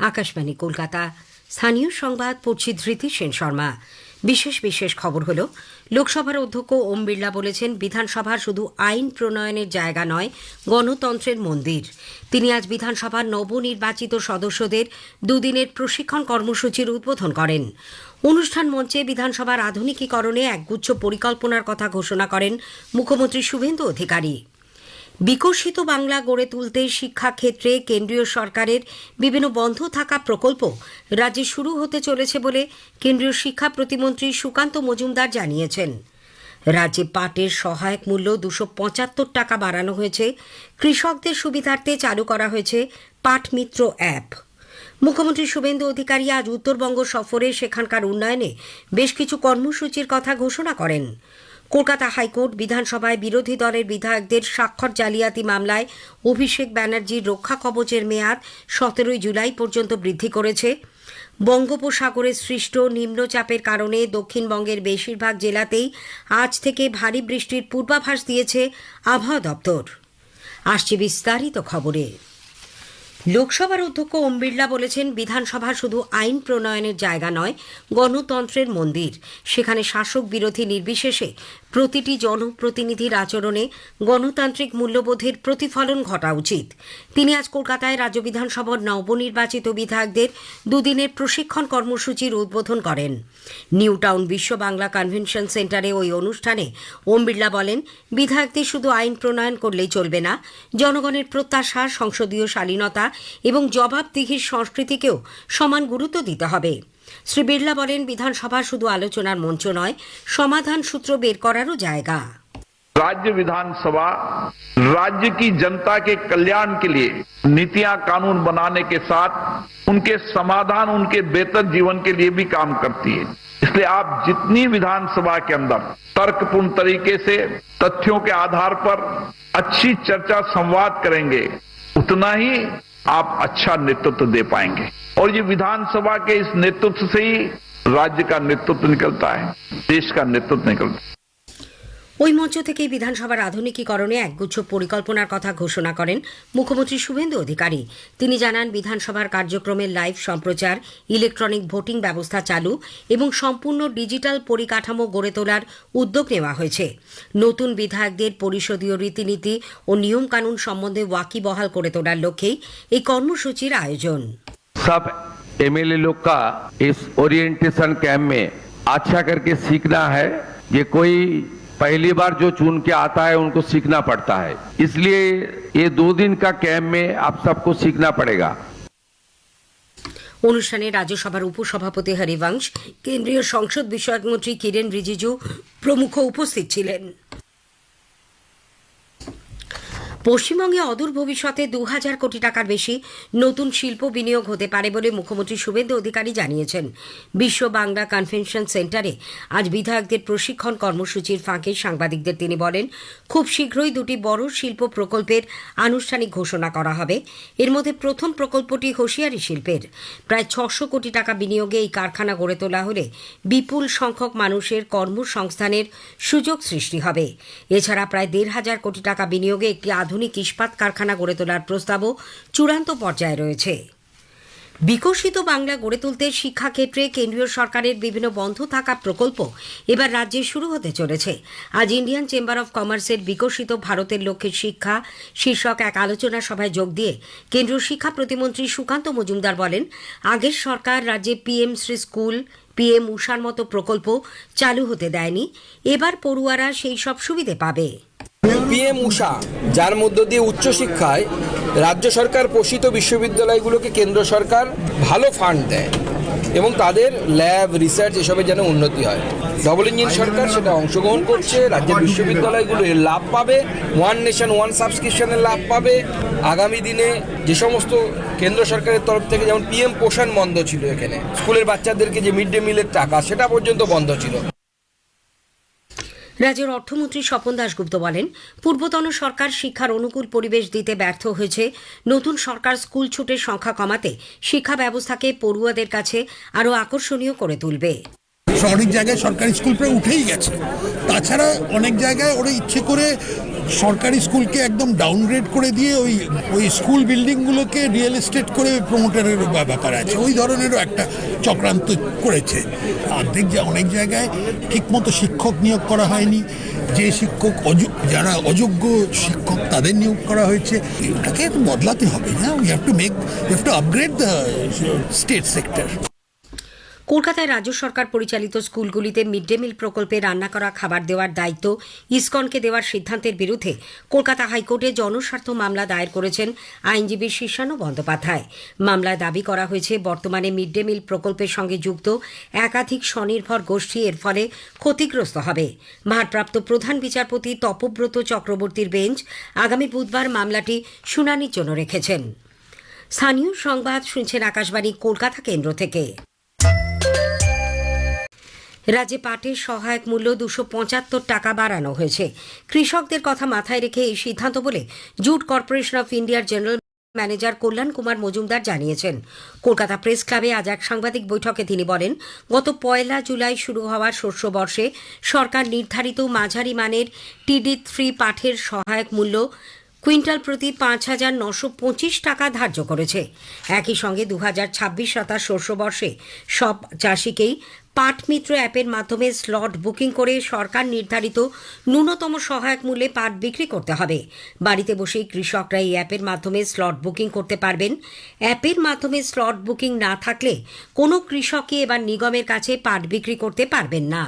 আকাশবাণী কলকাতা। স্থানীয় সংবাদ পড়ছি ধৃতি সেন শর্মা। বিশেষ খবর হল, লোকসভার অধ্যক্ষ ওম বিড়লা বলেছেন, বিধানসভা শুধু আইন প্রণয়নের জায়গা নয়, গণতন্ত্রের মন্দির। তিনি আজ বিধানসভার নবনির্বাচিত সদস্যদের দুদিনের প্রশিক্ষণ কর্মসূচির উদ্বোধন করেন। অনুষ্ঠান মঞ্চে বিধানসভার আধুনিকীকরণে একগুচ্ছ পরিকল্পনার কথা ঘোষণা করেন মুখ্যমন্ত্রী শুভেন্দু অধিকারী। বিকশিত বাংলা গড়ে তুলতে শিক্ষাক্ষেত্রে কেন্দ্রীয় সরকারের বিভিন্ন বন্ধ থাকা প্রকল্প রাজ্যে শুরু হতে চলেছে বলে কেন্দ্রীয় শিক্ষা প্রতিমন্ত্রী সুকান্ত মজুমদার জানিয়েছেন। রাজ্যে পাটের সহায়ক মূল্য 275 টাকা বাড়ানো হয়েছে। কৃষকদের সুবিধার্থে চালু করা হয়েছে পাট মিত্র অ্যাপ। মুখ্যমন্ত্রী শুভেন্দু অধিকারী আজ উত্তরবঙ্গ সফরে সেখানকার উন্নয়নে বেশ কিছু কর্মসূচির কথা ঘোষণা করেন। কলকাতা হাইকোর্ট বিধানসভায় বিরোধী দলের বিধায়কদের স্বাক্ষর জালিয়াতি মামলায় অভিষেক ব্যানার্জির রক্ষা কবচের মেয়াদ 17 জুলাই পর্যন্ত বৃদ্ধি করেছে। বঙ্গোপসাগরে সৃষ্ট নিম্নচাপের কারণে দক্ষিণবঙ্গের বেশিরভাগ জেলাতেই আজ থেকে ভারী বৃষ্টির পূর্বাভাস দিয়েছে আবহাওয়া দপ্তর। আসছে বিস্তারিত খবরে। লোকসভার অধ্যক্ষ ওম বিড়লা বলেছেন, বিধানসভা শুধু আইন প্রণয়নের জায়গা নয়, গণতন্ত্রের মন্দির। সেখানে শাসক বিরোধী নির্বিশেষে প্রতিটি জনপ্রতিনিধির আচরণে গণতান্ত্রিক মূল্যবোধের প্রতিফলন ঘটা উচিত। তিনি আজ কলকাতায় রাজ্য বিধানসভার নবনির্বাচিত বিধায়কদের দুদিনের প্রশিক্ষণ কর্মসূচির উদ্বোধন করেন। নিউ টাউন বিশ্ব বাংলা কনভেনশন সেন্টারে ওই অনুষ্ঠানে ওম বিড়লা বলেন, বিধায়কদের শুধু আইন প্রণয়ন করলেই চলবে না, জনগণের প্রত্যাশা, সংসদীয় শালীনতা এবং জবাবদিহির সংস্কৃতিকেও সমান গুরুত্ব দিতে হবে। শ্রী বিড়লা বলেন, বিধানসভা শুধু আলোচনার মঞ্চ নয়, সমাধান সূত্র বের করারও জায়গা। राज्य विधानसभा राज्य की जनता के कल्याण के लिए नीतियां कानून बनाने के साथ उनके समाधान, उनके बेहतर जीवन के लिए भी काम करती है। इसलिए आप जितनी विधानसभा के अंदर तर्कपूर्ण तरीके से तथ्यों के आधार पर अच्छी चर्चा संवाद करेंगे, उतना ही आप अच्छा नेतृत्व दे पाएंगे। और ये विधानसभा के इस नेतृत्व से ही राज्य का नेतृत्व निकलता है, देश का नेतृत्व निकलता है। ওই মঞ্চ থেকেই বিধানসভার আধুনিকীকরণে একগুচ্ছ পরিকল্পনার কথা ঘোষণা করেন মুখ্যমন্ত্রী শুভেন্দু অধিকারী। তিনি জানান, বিধানসভার কার্যক্রমের লাইভ সম্প্রচার, ইলেকট্রনিক ভোটিং ব্যবস্থা চালু এবং সম্পূর্ণ ডিজিটাল পরিকাঠামো গড়ে তোলার উদ্যোগ নেওয়া হয়েছে। নতুন বিধায়কদের পরিষদীয় রীতিনীতি ও নিয়মকানুন সম্বন্ধে ওয়াকিবহাল করে তোলার লক্ষ্যেই এই কর্মসূচির আয়োজন। सब एमएलए लोग का इस ओरिएंटेशन कैंप में अच्छा करके सीखना है। ये कोई पहली बार जो चुन के आता है उनको सीखना पड़ता है, इसलिए ये 2 दिन का कैंप में आप सबको सीखना पड़ेगा। অনুষ্ঠানে রাজ্যসভার উপসভাপতি হরিবংশ, কেন্দ্রীয় সংসদ বিষয়ক মন্ত্রী কিরেন রিজিজু প্রমুখ উপস্থিত ছিলেন। পশ্চিমবঙ্গে অদূর ভবিষ্যতে 2000 কোটি টাকার বেশি নতুন শিল্প বিনিয়োগ হতে পারে বলে মুখ্যমন্ত্রী শুভেন্দু অধিকারী জানিয়েছেন। বিশ্ব বাংলা কনভেনশন সেন্টারে আজ বিধায়কদের প্রশিক্ষণ কর্মসূচির ফাঁকে সাংবাদিকদের তিনি বলেন, খুব শীঘ্রই 2টি বড় শিল্প প্রকল্পের আনুষ্ঠানিক ঘোষণা করা হবে। এর মধ্যে প্রথম প্রকল্পটি হোশিয়ারি শিল্পের। প্রায় 600 কোটি টাকা বিনিয়োগে এই কারখানা গড়ে তোলা হলে বিপুল সংখ্যক মানুষের কর্মসংস্থানের সুযোগ সৃষ্টি হবে। এছাড়া প্রায় 1,500 কোটি টাকা বিনিয়োগে একটি আধুনিক ইস্পাত কারখানা গড়ে তোলার প্রস্তাবও চূড়ান্ত পর্যায়ে রয়েছে। বিকশিত বাংলা গড়ে তুলতে শিক্ষাক্ষেত্রে কেন্দ্রীয় সরকারের বিভিন্ন বন্ধ থাকা প্রকল্প এবার রাজ্যে শুরু হতে চলেছে। আজ ইন্ডিয়ান চেম্বার অব কমার্সের বিকশিত ভারতের লক্ষ্যে শিক্ষা শীর্ষক এক আলোচনা সভায় যোগ দিয়ে কেন্দ্রীয় শিক্ষা প্রতিমন্ত্রী সুকান্ত মজুমদার বলেন, আগের সরকার রাজ্যে পিএম শ্রী স্কুল, পিএম উষার মতো প্রকল্প চালু হতে দেয়নি। এবার পড়ুয়ারা সেই সব সুবিধে পাবে। পিএম উষা, যার মধ্য দিয়ে উচ্চশিক্ষায় রাজ্য সরকার পোষিত বিশ্ববিদ্যালয়গুলোকে কেন্দ্র সরকার ভালো ফান্ড দেয় এবং তাদের ল্যাব, রিসার্চ এসবের যেন উন্নতি হয়। ডবল ইঞ্জিন সরকার সেটা অংশগ্রহণ করছে। রাজ্যের বিশ্ববিদ্যালয়গুলো এর লাভ পাবে, ওয়ান নেশন ওয়ান সাবস্ক্রিপশনের লাভ পাবে। আগামী দিনে যে সমস্ত কেন্দ্র সরকারের তরফ থেকে, যেমন পিএম পোষণ বন্ধ ছিল, এখানে স্কুলের বাচ্চাদেরকে যে মিড ডে মিলের টাকা সেটা পর্যন্ত বন্ধ ছিল। রাজ্যের অর্থমন্ত্রী স্বপন দাশগুপ্ত বলেন, পূর্বতন সরকার শিক্ষার অনুকূল পরিবেশ দিতে ব্যর্থ হয়েছে। নতুন সরকার স্কুল ছুটের সংখ্যা কমাতে শিক্ষা ব্যবস্থাকে পড়ুয়াদের কাছে আরও আকর্ষণীয় করে তুলবে। অনেক জায়গায় সরকারি স্কুল প্রায় উঠেই গেছে। তাছাড়া অনেক জায়গায় ওরা ইচ্ছে করে সরকারি স্কুলকে একদম ডাউনগ্রেড করে দিয়ে ওই স্কুল বিল্ডিংগুলোকে রিয়েল এস্টেট করে প্রমোটারের ব্যাপার আছে, ওই ধরনেরও একটা চক্রান্ত করেছে। অনেক জায়গায় ঠিকমতো শিক্ষক নিয়োগ করা হয়নি, যে শিক্ষক যারা অযোগ্য শিক্ষক তাদের নিয়োগ করা হয়েছে। এটাকে বদলাতে হবে, না? We have to upgrade the state sector. কলকাতায় রাজ্য সরকার পরিচালিত স্কুলগুলিতে মিড ডে মিল প্রকল্পে রান্না করা খাবার দেওয়ার দায়িত্ব ইসকনকে দেওয়ার সিদ্ধান্তের বিরুদ্ধে কলকাতা হাইকোর্টে জনস্বার্থ মামলা দায়ের করেছেন আইনজীবী শীর্ষানু বন্দ্যোপাধ্যায়। মামলায় দাবি করা হয়েছে, বর্তমানে মিড ডে মিল প্রকল্পের সঙ্গে যুক্ত একাধিক স্বনির্ভর গোষ্ঠী এর ফলে ক্ষতিগ্রস্ত হবে। ভারপ্রাপ্ত প্রধান বিচারপতি তপব্রত চক্রবর্তীর বেঞ্চ আগামী বুধবার মামলাটি শুনানির জন্য রেখেছেন। স্থানীয় সংবাদ শুনছেন আকাশবাণী কলকাতা কেন্দ্র থেকে। রাজ্যে পাটের সহায়ক মূল্য 275 টাকা বাড়ানো হয়েছে। কৃষকদের কথা মাথায় রেখে এই সিদ্ধান্ত বলে জুট কর্পোরেশন অফ ইন্ডিয়ার জেনারেল ম্যানেজার কল্যাণ কুমার মজুমদার জানিয়েছেন। কলকাতা প্রেস ক্লাবে আজ এক সাংবাদিক বৈঠকে তিনি বলেন, গত 1 জুলাই শুরু হওয়া শস্য বর্ষে সরকার নির্ধারিত মাঝারি মানের TD3 পাটের সহায়ক মূল্য কুইন্টাল প্রতি 5,925 টাকা ধার্য করেছে। একই সঙ্গে 2026-27 শস্যবর্ষে সব চাষিকেই পাট মিত্র অ্যাপের মাধ্যমে স্লট বুকিং করে সরকার নির্ধারিত ন্যূনতম সহায়ক মূল্যে পাট বিক্রি করতে হবে। বাড়িতে বসেই কৃষকরা এই অ্যাপের মাধ্যমে স্লট বুকিং করতে পারবেন। অ্যাপের মাধ্যমে স্লট বুকিং না থাকলে কোনো কৃষকই এবার নিগমের কাছে পাট বিক্রি করতে পারবেন না।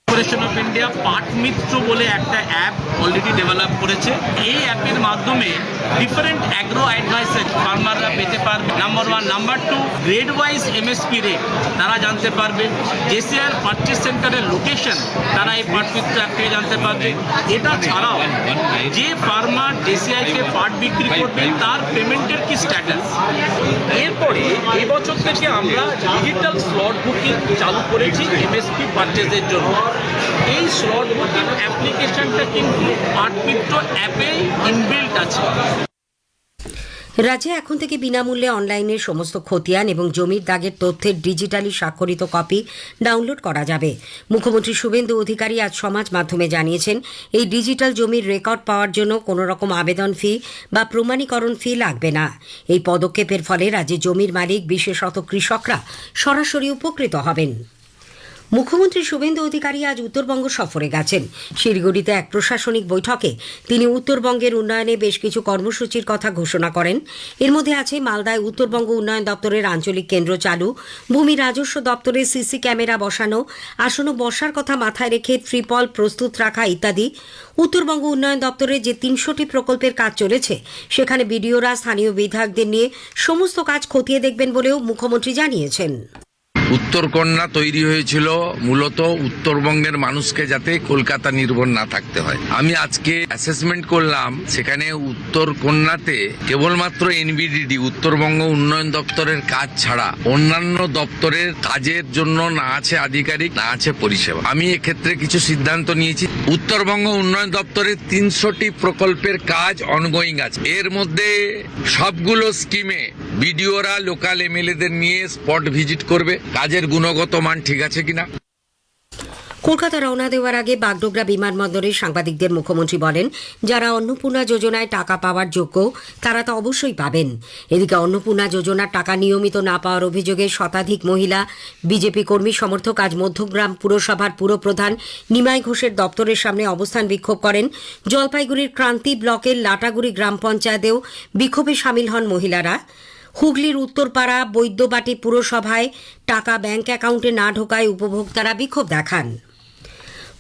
কর্পোরেশন অফ ইন্ডিয়া পাট মিত্র বলে একটা অ্যাপ অলরেডি ডেভেলপ করেছে। এই অ্যাপের মাধ্যমে ডিফারেন্ট অ্যাগ্রো অ্যাডভাইসের ফার্মাররা পেতে পারবে। Number 1, number 2, grade wise MSP rate তারা জানতে পারবে। JCR পারচেস সেন্টারের লোকেশন তারা এই পাট মিত্র অ্যাপ থেকে জানতে পারবে। এটা ছাড়াও যে ফার্মার JCI-কে পাট বিক্রি করবে তার পেমেন্টের কি স্ট্যাটাস। এরপরে এবছর থেকে আমরা ডিজিটাল স্লট বুকিং চালু করেছি MSP পারচেসের জন্য। এই স্লট বুকিং অ্যাপ্লিকেশনটা কিন্তু পাট মিত্র অ্যাপে ইনবিল্ট আছে। রাজ্যে এখন থেকে বিনামূল্যে অনলাইনে সমস্ত খতিয়ান এবং জমির দাগের তথ্যের ডিজিটালি স্বাক্ষরিত কপি ডাউনলোড করা যাবে। মুখ্যমন্ত্রী শুভেন্দু অধিকারী আজ সমাজ মাধ্যমে জানিয়েছেন, এই ডিজিটাল জমির রেকর্ড পাওয়ার জন্য কোনো রকম আবেদন ফি বা প্রমাণীকরণ ফি লাগবে না। এই পদক্ষেপের ফলে রাজ্যে জমির মালিক, বিশেষত কৃষকরা সরাসরি উপকৃত হবেন। মুখ্যমন্ত্রী শুভেন্দু অধিকারী আজ উত্তরবঙ্গ সফরে গেছেন। শিলিগুড়িতে এক প্রশাসনিক বৈঠকে তিনি উত্তরবঙ্গের উন্নয়নে বেশ কিছু কর্মসূচির কথা ঘোষণা করেন। এর মধ্যে আছে মালদায় উত্তরবঙ্গ উন্নয়ন দপ্তরের আঞ্চলিক কেন্দ্র চালু, ভূমি রাজস্ব দপ্তরে CC ক্যামেরা বসানো, আসন্ন বর্ষার কথা মাথায় রেখে ত্রিপল প্রস্তুত রাখা ইত্যাদি। উত্তরবঙ্গ উন্নয়ন দপ্তরে যে 300টি প্রকল্পের কাজ চলেছে সেখানে বিডিওরা স্থানীয় বিধায়কদের নিয়ে সমস্ত কাজ খতিয়ে দেখবেন বলেও মুখ্যমন্ত্রী জানিয়েছেন। উত্তরকন্যা তৈরি হয়েছিল মূলত উত্তরবঙ্গের মানুষকে যাতে কলকাতা নির্ভর না থাকতে হয়। আমি আজকে অ্যাসেসমেন্ট করলাম, সেখানে উত্তরকন্যাতে কেবলমাত্র NBDD উত্তরবঙ্গ উন্নয়ন দপ্তরের কাজ ছাড়া অন্যান্য দপ্তরের কাজের জন্য না আছে আধিকারিক, না আছে পরিষেবা। আমি এক্ষেত্রে কিছু সিদ্ধান্ত নিয়েছি। উত্তরবঙ্গ উন্নয়ন দপ্তরের 300টি প্রকল্পের কাজ অনগোয়িং আছে। এর মধ্যে সবগুলো স্কিমে বিডিওরা লোকাল MLA-দের নিয়ে স্পট ভিজিট করবে, কাজের গুণগত মান ঠিক আছে কিনা। কলকাতা রওনা দেওয়ার আগে বাগডোগরা বিমানবন্দরে সাংবাদিকদের মুখ্যমন্ত্রী বলেন, যারা অন্নপূর্ণা যোজনায় টাকা পাওয়ার যোগ্য তারা তা অবশ্যই পাবেন। এদিকে অন্নপূর্ণা যোজনার টাকা নিয়মিত না পাওয়ার অভিযোগে শতাধিক মহিলা বিজেপি কর্মী সমর্থক আজ মধ্যগ্রাম পুরসভার পুরপ্রধান নিমাই ঘোষের দপ্তরের সামনে অবস্থান বিক্ষোভ করেন। জলপাইগুড়ির ক্রান্তি ব্লকের লাটাগুড়ি গ্রাম পঞ্চায়েতেও বিক্ষোভে সামিল হন মহিলারা। হুগলির উত্তরপাড়া বৈদ্যবাটি পুরসভায় টাকা ব্যাংক অ্যাকাউন্টে না ঢোকায় উপভোক্তারা বিক্ষোভ দেখান।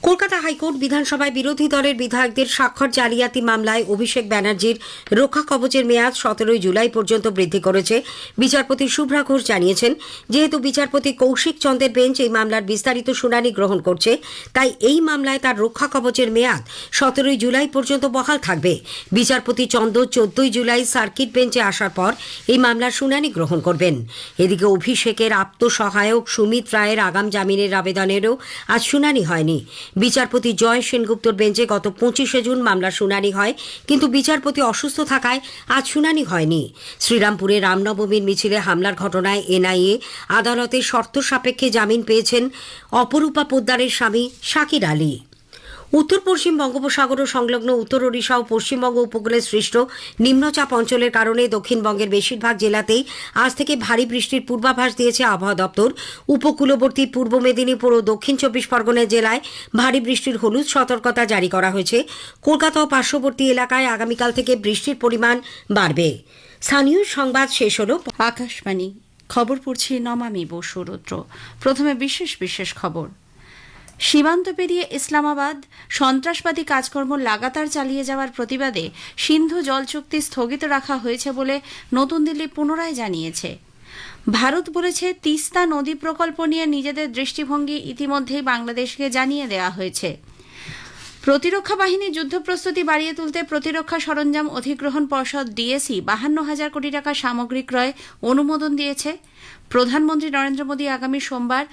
কলকাতা হাইকোর্ট বিধানসভায় বিরোধী দলের বিধায়কদের স্বাক্ষর জালিয়াতি মামলায় অভিষেক ব্যানার্জির রক্ষা কবচের মেয়াদ 17 জুলাই পর্যন্ত বৃদ্ধি করেছে। বিচারপতি শুভ্রা ঘোষ জানিয়েছেন, যেহেতু বিচারপতি কৌশিক চন্দ্রের বেঞ্চ এই মামলার বিস্তারিত শুনানি গ্রহণ করছে, তাই এই মামলায় তার রক্ষা কবচের মেয়াদ 17 জুলাই পর্যন্ত বহাল থাকবে। বিচারপতি চন্দ্র 14 জুলাই সার্কিট বেঞ্চে আসার পর এই মামলার শুনানি গ্রহণ করবেন। এদিকে অভিষেকের আত্মসহায়ক সুমিত রায়ের আগাম জামিনের আবেদনেরও আজ শুনানি হয়নি। বিচারপতি জয় সেনগুপ্তর বেঞ্চে গত 25 জুন মামলার শুনানি হয়, কিন্তু বিচারপতি অসুস্থ থাকায় আজ শুনানি হয়নি। শ্রীরামপুরে রামনবমীর মিছিলে হামলার ঘটনায় NIA আদালতে শর্ত সাপেক্ষে জামিন পেয়েছেন অপরূপা পোদ্দারের স্বামী শাকির আলী। উত্তর পশ্চিম বঙ্গোপসাগর ও সংলগ্ন উত্তর ওড়িশা ও পশ্চিমবঙ্গ উপকূলে সৃষ্ট নিম্নচাপ অঞ্চলের কারণে দক্ষিণবঙ্গের বেশিরভাগ জেলাতেই আজ থেকে ভারী বৃষ্টির পূর্বাভাস দিয়েছে আবহাওয়া দপ্তর। উপকূলবর্তী পূর্ব মেদিনীপুর ও দক্ষিণ চব্বিশ পরগনা জেলায় ভারী বৃষ্টির হলুদ সতর্কতা জারি করা হয়েছে। কলকাতা ও পার্শ্ববর্তী এলাকায় আগামীকাল থেকে বৃষ্টির পরিমাণ বাড়বে। স্থানীয় সংবাদ শেষ হল। আকাশবাণী খবর পড়ছি নমামি বসু রুদ্র। প্রথমে বিশেষ খবর। সীমান্ত পেরিয়ে ইসলামাবাদ সন্ত্রাসবাদী কাজকর্ম লাগাতার চালিয়ে যাওয়ার প্রতিবাদে সিন্ধু জল চুক্তি স্থগিত রাখা হয়েছে বলে নতুন দিল্লি পুনরায় জানিয়েছে। ভারত বলেছে, তিস্তা নদী প্রকল্প নিয়ে নিজেদের দৃষ্টিভঙ্গি ইতিমধ্যেই বাংলাদেশকে জানিয়ে দেওয়া হয়েছে। প্রতিরক্ষা বাহিনীর যুদ্ধ প্রস্তুতি বাড়িয়ে তুলতে প্রতিরক্ষা সরঞ্জাম অধিগ্রহণ পর্ষদ ডিএসি 52,000 কোটি টাকা সামগ্রী ক্রয় অনুমোদন দিয়েছে। প্রধানমন্ত্রী নরেন্দ্র মোদী আগামী সোমবার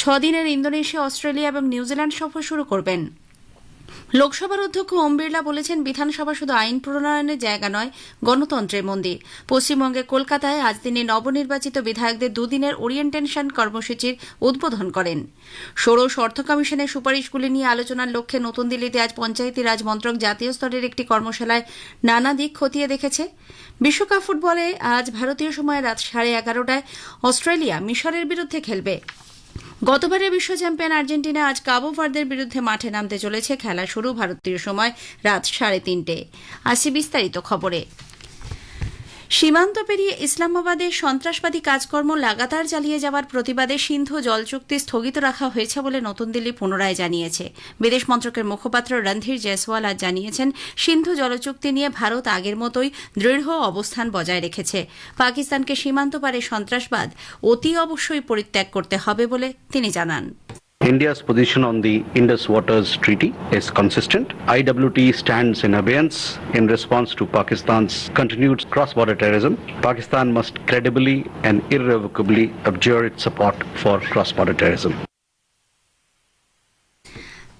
6 দিনের ইন্দোনেশিয়া, অস্ট্রেলিয়া এবং নিউজিল্যান্ড সফর শুরু করবেন। লোকসভার অধ্যক্ষ ওম বিড়লা বলেছেন, বিধানসভা শুধু আইন প্রণয়নের জায়গা নয়, গণতন্ত্রের মন্দির। পশ্চিমবঙ্গে কলকাতায় আজ তিনি নবনির্বাচিত বিধায়কদের দুদিনের ওরিয়েন্টেশন কর্মসূচির উদ্বোধন করেন। ষোড়শ অর্থ কমিশনের সুপারিশগুলি নিয়ে আলোচনার লক্ষ্যে নতুন দিল্লিতে আজ পঞ্চায়েতি রাজ মন্ত্রক জাতীয় স্তরের একটি কর্মশালায় নানা দিক খতিয়ে দেখেছে। বিশ্বকাপ ফুটবলে আজ ভারতীয় সময় রাত 11:30টায় অস্ট্রেলিয়া মিশরের বিরুদ্ধে খেলবে। গতবারের বিশ্ব চ্যাম্পিয়ন আর্জেন্টিনা আজ কাবো ভার্দের বিরুদ্ধে মাঠে নামতে চলেছে। খেলা শুরু ভারতীয় সময় রাত 3:30টায়। আসি বিস্তারিত খবরে। সীমান্ত পেরিয়ে ইসলামাবাদে সন্ত্রাসবাদী কাজকর্ম লাগাতার চালিয়ে যাওয়ার প্রতিবাদে সিন্ধু জল চুক্তি স্থগিত রাখা হয়েছে বলে নতুন দিল্লি পুনরায় জানিয়েছে। বিদেশ মন্ত্রকের মুখপাত্র রণধীর জয়সওয়াল আজ জানিয়েছেন, সিন্ধু জল চুক্তি নিয়ে ভারত আগের মতোই দৃঢ় অবস্থান বজায় রেখেছে। পাকিস্তানকে সীমান্ত পারে সন্ত্রাসবাদ অতি অবশ্যই পরিত্যাগ করতে হবে বলে তিনি জানান। India's position on the Indus Waters Treaty is consistent. IWT stands in abeyance in response to Pakistan's continued cross-border terrorism. Pakistan must credibly and irrevocably abjure its support for cross-border terrorism.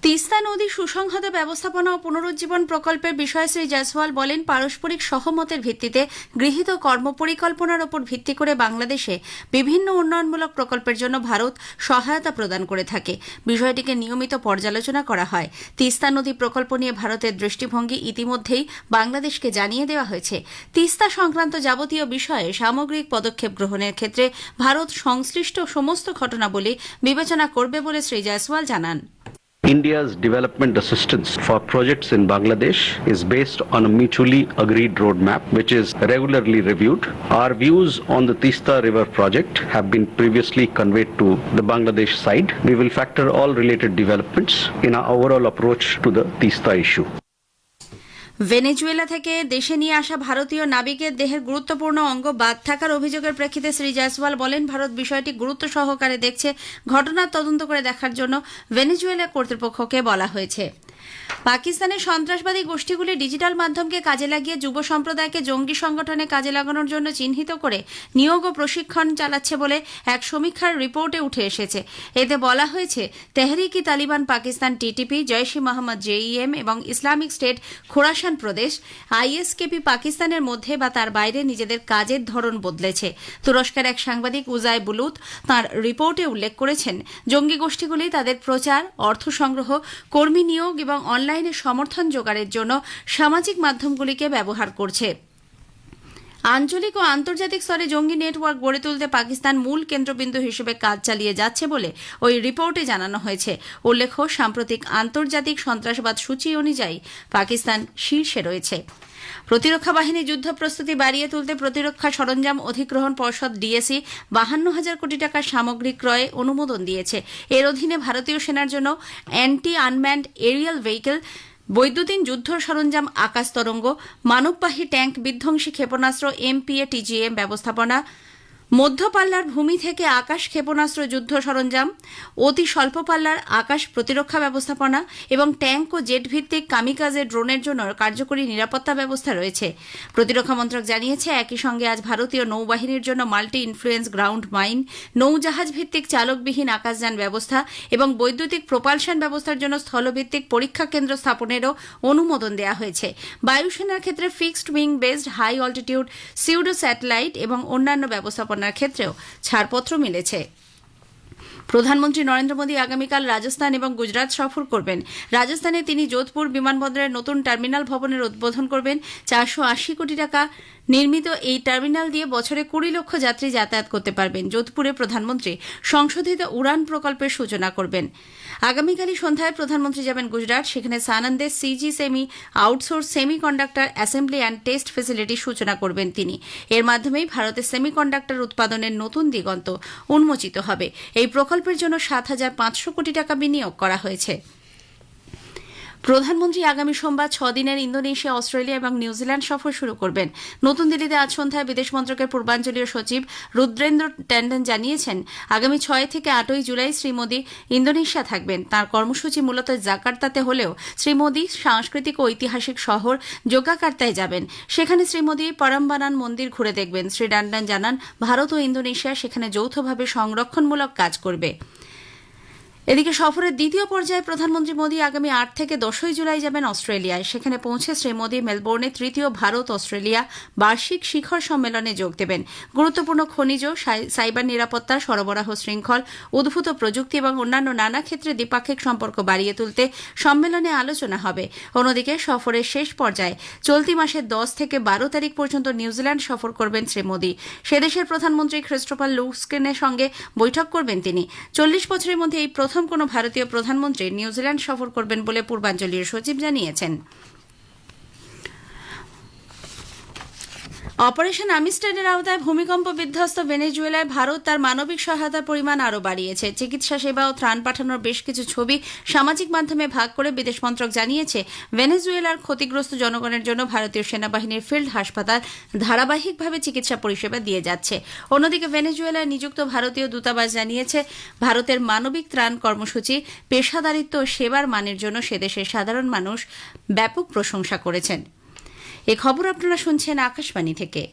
Teesta নদী সুসংহত ব্যবস্থাপনা ও পুনরুজ্জীবন প্রকল্পের বিষয়ে শ্রী জয়সওয়াল বলেন, পারস্পরিক সহমতের ভিত্তিতে গৃহীত কর্মপরিকল্পনার ওপর ভিত্তি করে বাংলাদেশে বিভিন্ন উন্নয়নমূলক প্রকল্পের জন্য ভারত সহায়তা প্রদান করে থাকে। বিষয়টিকে নিয়মিত পর্যালোচনা করা হয়। তিস্তা নদী প্রকল্প নিয়ে ভারতের দৃষ্টিভঙ্গি ইতিমধ্যেই বাংলাদেশকে জানিয়ে দেওয়া হয়েছে। তিস্তা সংক্রান্ত যাবতীয় বিষয়ে সামগ্রিক পদক্ষেপ গ্রহণের ক্ষেত্রে ভারত সংশ্লিষ্ট সমস্ত ঘটনাবলী বিবেচনা করবে বলে শ্রী জয়সওয়াল জানান। India's development assistance for projects in Bangladesh is based on a mutually agreed roadmap which is regularly reviewed. Our views on the Tista River project have been previously conveyed to the Bangladesh side. We will factor all related developments in our overall approach to the Tista issue. Venezuela থেকে দেশে নিয়ে আসা ভারতীয় নাবিকের দেহের গুরুত্বপূর্ণ অঙ্গ বাদ থাকার অভিযোগের প্রেক্ষিতে শ্রী জয়সওয়াল বলেন, ভারত বিষয়টি গুরুত্ব সহকারে দেখছে। ঘটনার তদন্ত করে দেখার জন্য ভেনেজুয়েলা কর্তৃপক্ষকে বলা হয়েছে। পাকিস্তানের সন্ত্রাসবাদী গোষ্ঠীগুলি ডিজিটাল মাধ্যমকে কাজে লাগিয়ে যুব সম্প্রদায়কে জঙ্গি সংগঠনে কাজে লাগানোর জন্য চিহ্নিত করে নিয়োগ ও প্রশিক্ষণ চালাচ্ছে বলে এক সমীক্ষার রিপোর্টে উঠে এসেছে। এতে বলা হয়েছে, তেহরিক-ই তালিবান পাকিস্তান টিটিপি, জৈশ-ই মোহাম্মদ জেইএম এবং ইসলামিক স্টেট খোরাসান প্রদেশ আইএসকেপি পাকিস্তানের মধ্যে বা তার বাইরে নিজেদের কাজের ধরন বদলেছে। তুরস্কের এক সাংবাদিক উজাই বুলুত তাঁর রিপোর্টে উল্লেখ করেছেন, জঙ্গি গোষ্ঠীগুলি তাদের প্রচার, অর্থ সংগ্রহ, কর্মী নিয়োগ এবং অনলাইনে সমর্থন জোগাড়ের জন্য সামাজিক মাধ্যমগুলিকে ব্যবহার করছে। আঞ্চলিক ও আন্তর্জাতিক স্তরে জঙ্গি নেটওয়ার্ক গড়ে তুলতে পাকিস্তান মূল কেন্দ্রবিন্দু হিসেবে কাজ চালিয়ে যাচ্ছে বলে ওই রিপোর্টে জানানো হয়েছে। উল্লেখ্য, সাম্প্রতিক আন্তর্জাতিক সন্ত্রাসবাদ সূচি অনুযায়ী পাকিস্তান শীর্ষে রয়েছে। প্রতিরক্ষা বাহিনী যুদ্ধ প্রস্তুতি বাড়িয়ে তুলতে প্রতিরক্ষা সরঞ্জাম অধিগ্রহণ পর্ষদ ডিএসি 52,000 কোটি টাকার সামগ্রী ক্রয়ে অনুমোদন দিয়েছে। এর অধীনে ভারতীয় সেনার জন্য অ্যান্টি আনম্যান্ড এরিয়াল ভেহিকেল, বৈদ্যুতিন যুদ্ধ সরঞ্জাম আকাশ তরঙ্গ, মানববাহী ট্যাঙ্ক বিধ্বংসী ক্ষেপণাস্ত্র MPA-TGM ব্যবস্থাপনা, মধ্যপাল্লার ভূমি থেকে আকাশ ক্ষেপণাস্ত্র যুদ্ধ সরঞ্জাম, অতি স্বল্প পাল্লার আকাশ প্রতিরক্ষা ব্যবস্থাপনা এবং ট্যাঙ্ক ও জেট ভিত্তিক কামিকাজে ড্রোনের জন্য কার্যকরী নিরাপত্তা ব্যবস্থা রয়েছে। প্রতিরক্ষা মন্ত্রক জানিয়েছে, একই সঙ্গে আজ ভারতীয় নৌবাহিনীর জন্য মাল্টি ইনফ্লুয়েন্স গ্রাউন্ড মাইন, নৌজাহাজ ভিত্তিক চালকবিহীন আকাশযান ব্যবস্থা এবং বৈদ্যুতিক প্রোপালশন ব্যবস্থার জন্য স্থলভিত্তিক পরীক্ষা কেন্দ্র স্থাপনেরও অনুমোদন দেওয়া হয়েছে। বায়ুসেনার ক্ষেত্রে fixed wing based high altitude pseudo satellite এবং অন্যান্য ব্যবস্থাপনার ক্ষেত্রেও ছাড়পত্র মিলেছে। প্রধানমন্ত্রী নরেন্দ্র মোদী আগামীকাল রাজস্থান এবং গুজরাট সফর করবেন। রাজস্থানে তিনি যোধপুর বিমানবন্দরের নতুন টার্মিনাল ভবনের উদ্বোধন করবেন। 480 কোটি টাকা নির্মিত এই টার্মিনাল দিয়ে বছরে 20 লক্ষ যাত্রী যাতায়াত করতে পারবেন। যোধপুরে প্রধানমন্ত্রী সংশোধিত উড়ান প্রকল্পের সূচনা করবেন। আগামীকালই সন্ধ্যায় প্রধানমন্ত্রী যাবেন গুজরাট। সেখানে সানন্দে CG semi outsource semiconductor assembly and test ফেসিলিটির সূচনা করবেন তিনি। এর মাধ্যমেই ভারতে সেমিকন্ডাক্টর উৎপাদনের নতুন দিগন্ত উন্মোচিত হবে। এই প্রকল্পের জন্য 7,500 কোটি টাকা বিনিয়োগ করা হয়েছে। প্রধানমন্ত্রী আগামী সোমবার 6 দিনের ইন্দোনেশিয়া, অস্ট্রেলিয়া এবং নিউজিল্যান্ড সফর শুরু করবেন। নতুন দিল্লিতে আজ সন্ধ্যায় বিদেশ মন্ত্রকের পূর্বাঞ্চলীয় সচিব রুদ্রেন্দ্র ট্যান্ডন জানিয়েছেন, আগামী 6 থেকে 8 জুলাই শ্রী মোদী ইন্দোনেশিয়া থাকবেন। তাঁর কর্মসূচি মূলত জাকার্তাতে হলেও শ্রী মোদী সাংস্কৃতিক ও ঐতিহাসিক শহর জোগ্যাকার্তায় যাবেন। সেখানে শ্রী মোদী পরমবানান মন্দির ঘুরে দেখবেন। শ্রী ট্যান্ডন জানান, ভারত ও ইন্দোনেশিয়া সেখানে যৌথভাবে সংরক্ষণমূলক কাজ করবে। এদিকে সফরের দ্বিতীয় পর্যায়ে প্রধানমন্ত্রী মোদী আগামী 8 থেকে 10 জুলাই যাবেন অস্ট্রেলিয়ায়। সেখানে পৌঁছে শ্রী মোদী মেলবোর্নে তৃতীয় ভারত অস্ট্রেলিয়া বার্ষিক শিখর সম্মেলনে যোগ দেবেন। গুরুত্বপূর্ণ খনিজ, সাইবার নিরাপত্তা, সরবরাহ শৃঙ্খল, উদ্ভূত প্রযুক্তি এবং অন্যান্য নানা ক্ষেত্রে দ্বিপাক্ষিক সম্পর্ক বাড়িয়ে তুলতে সম্মেলনে আলোচনা হবে। অন্যদিকে সফরের শেষ পর্যায়ে চলতি মাসের 10 থেকে 12 তারিখ পর্যন্ত নিউজিল্যান্ড সফর করবেন শ্রী মোদী। সে দেশের প্রধানমন্ত্রী ক্রিস্টোফার লুস্কেনের সঙ্গে বৈঠক করবেন তিনি। 40 বছরের মধ্যে এই প্রথম কোনো ভারতীয় প্রধানমন্ত্রী নিউজিল্যান্ড সফর করবেন বলে পূর্বাঞ্চলীয় সচিব জানিয়েছেন। অপারেশন আমিস্টাডের আওতায় ভূমিকম্প বিধ্বস্ত ভেনেজুয়েলায় ভারত তার মানবিক সহায়তার পরিমাণ আরও বাড়িয়েছে। চিকিৎসা সেবা ও ত্রাণ পাঠানোর বেশ কিছু ছবি সামাজিক মাধ্যমে ভাগ করে বিদেশ মন্ত্রক জানিয়েছে, ভেনেজুয়েলার ক্ষতিগ্রস্ত জনগণের জন্য ভারতীয় সেনাবাহিনীর ফিল্ড হাসপাতাল ধারাবাহিকভাবে চিকিৎসা পরিষেবা দিয়ে যাচ্ছে। অন্যদিকে ভেনেজুয়েলায় নিযুক্ত ভারতীয় দূতাবাস জানিয়েছে, ভারতের মানবিক ত্রাণ কর্মসূচি, পেশাদারিত্ব ও সেবার মানের জন্য সেদেশের সাধারণ মানুষ ব্যাপক প্রশংসা করেছেন। এ খবর আপনারা শুনছেন আকাশবাণী থেকে।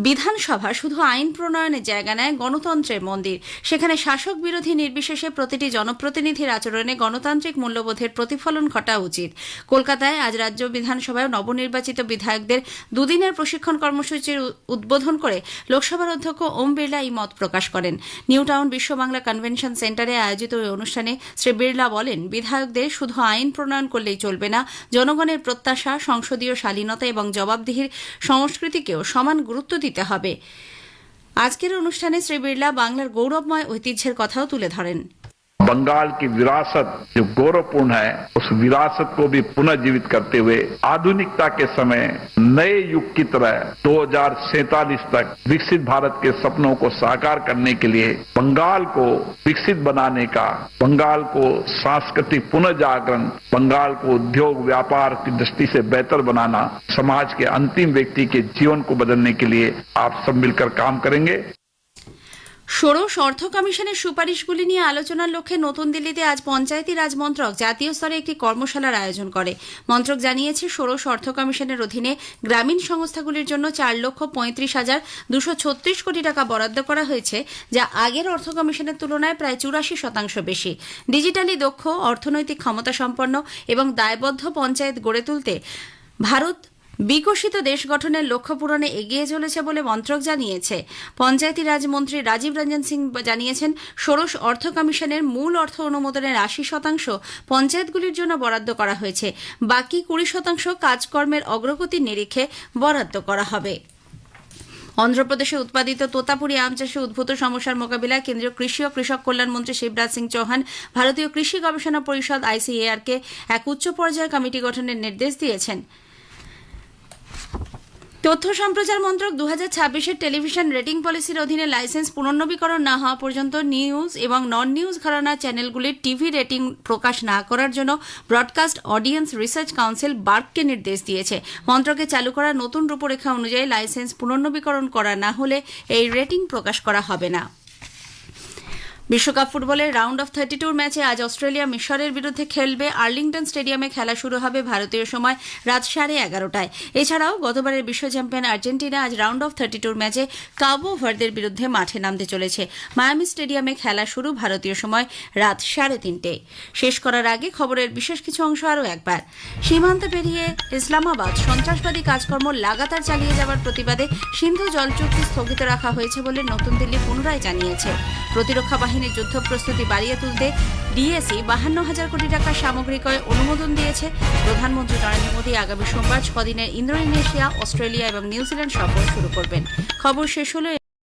বিধানসভা শুধু আইন প্রণয়নের জায়গা নয়, গণতন্ত্রের মন্দির। সেখানে শাসক বিরোধী নির্বিশেষে প্রতিটি জনপ্রতিনিধির আচরণে গণতান্ত্রিক মূল্যবোধের প্রতিফলন ঘটা উচিত। কলকাতায় আজ রাজ্য বিধানসভায় নবনির্বাচিত বিধায়কদের দুদিনের প্রশিক্ষণ কর্মসূচির উদ্বোধন করে লোকসভার অধ্যক্ষ ওম বিড়লা এই মত প্রকাশ করেন। নিউ টাউন বিশ্ব বাংলা কনভেনশন সেন্টারে আয়োজিত ওই অনুষ্ঠানে শ্রী বিড়লা বলেন, বিধায়কদের শুধু আইন প্রণয়ন করলেই চলবে না, জনগণের প্রত্যাশা, সংসদীয় শালীনতা এবং জবাবদিহির সংস্কৃতিকেও সমান গুরুত্ব দিতে হবে। আজকের অনুষ্ঠানে শ্রী বিড়লা বাংলার গৌরবময় ঐতিহ্যের কথাও তুলে ধরেন। बंगाल की विरासत जो गौरवपूर्ण है, उस विरासत को भी पुनर्जीवित करते हुए आधुनिकता के समय नए युग की तरह 2047 तक विकसित भारत के सपनों को साकार करने के लिए बंगाल को विकसित बनाने का, बंगाल को सांस्कृतिक पुनर्जागरण, बंगाल को उद्योग व्यापार की दृष्टि से बेहतर बनाना, समाज के अंतिम व्यक्ति के जीवन को बदलने के लिए आप सब मिलकर काम करेंगे। ষোড়শ অর্থ কমিশনের সুপারিশগুলি নিয়ে আলোচনার লক্ষ্যে নতুন দিল্লিতে আজ পঞ্চায়েতি রাজ মন্ত্রক জাতীয় স্তরে একটি কর্মশালার আয়োজন করে। মন্ত্রক জানিয়েছে, ষোড়শ অর্থ কমিশনের অধীনে গ্রামীণ সংস্থাগুলির জন্য 4,35,236 কোটি টাকা বরাদ্দ করা হয়েছে, যা আগের অর্থ কমিশনের তুলনায় প্রায় 84% বেশি। ডিজিটালি দক্ষ, অর্থনৈতিক ক্ষমতাসম্পন্ন এবং দায়বদ্ধ পঞ্চায়েত গড়ে তুলতে ভারত বিকশিত দেশ গঠনের লক্ষ্য পূরণে এগিয়ে চলেছে বলে মন্ত্রক জানিয়েছে। পঞ্চায়েতি রাজ মন্ত্রী রাজীব রঞ্জন সিং জানিয়েছেন, ষোড়শ অর্থ কমিশনের মূল অর্থ অনুমোদনের 80% পঞ্চায়েতগুলির জন্য বরাদ্দ করা হয়েছে। বাকি 20% কাজকর্মের অগ্রগতির নিরিখে বরাদ্দ করা হবে। অন্ধ্রপ্রদেশে উৎপাদিত তোতাপুরি আম চাষে উদ্ভূত সমস্যার মোকাবিলায় কেন্দ্রীয় কৃষি ও কৃষক কল্যাণ মন্ত্রী শিবরাজ সিং চৌহান ভারতীয় কৃষি গবেষণা পরিষদ ICAR-কে এক উচ্চ পর্যায়ের কমিটি গঠনের নির্দেশ দিয়েছেন। তথ্য সম্প্রচার মন্ত্রক 2026-এর টেলিভিশন রেটিং পলিসির অধীনে লাইসেন্স পুনর্নবীকরণ না হওয়া পর্যন্ত নিউজ এবং নন নিউজ ঘরানা চ্যানেলগুলির টিভি রেটিং প্রকাশ না করার জন্য ব্রডকাস্ট অডিয়েন্স রিসার্চ কাউন্সিল বার্ককে নির্দেশ দিয়েছে। মন্ত্রকে চালু করা নতুন রূপরেখা অনুযায়ী লাইসেন্স পুনর্নবীকরণ করা না হলে এই রেটিং প্রকাশ করা হবে না। বিশ্বকাপ ফুটবলের রাউন্ড অফ 32 ম্যাচে আজ অস্ট্রেলিয়া মিশরের বিরুদ্ধে খেলবে। আর্লিংটন স্টেডিয়ামে খেলা শুরু হবে ভারতীয় সময় রাত 11:30টায়। এছাড়াও গতবারের বিশ্ব চ্যাম্পিয়ন আর্জেন্টিনা আজ রাউন্ড অফ 32 ম্যাচে কাবো ভার্দের বিরুদ্ধে মাঠে নামতে চলেছে। মায়ামি স্টেডিয়ামে খেলা শুরু ভারতীয় সময় রাত 3:30। শেষ করার আগে খবরের বিশেষ কিছু অংশ আরও একবার। সীমান্ত পেরিয়ে ইসলামাবাদ সন্ত্রাসবাদী কাজকর্ম লাগাতার চালিয়ে যাওয়ার প্রতিবাদে সিন্ধু জল চুক্তি স্থগিত রাখা হয়েছে বলে নতুন দিল্লি পুনরায় জানিয়েছে। প্রতিরক্ষা বাহিনী বাহিনীর যুদ্ধ প্রস্তুতি বাড়িয়ে তুলতে ডিএসি 52,000 কোটি টাকার সামগ্রিক ক্রয়ে অনুমোদন দিয়েছে। প্রধানমন্ত্রী নরেন্দ্র মোদী আগামী সোমবার 6 দিনের ইন্দোনেশিয়া, অস্ট্রেলিয়া এবং নিউজিল্যান্ড সফর শুরু করবেন। খবর শেষ হলো।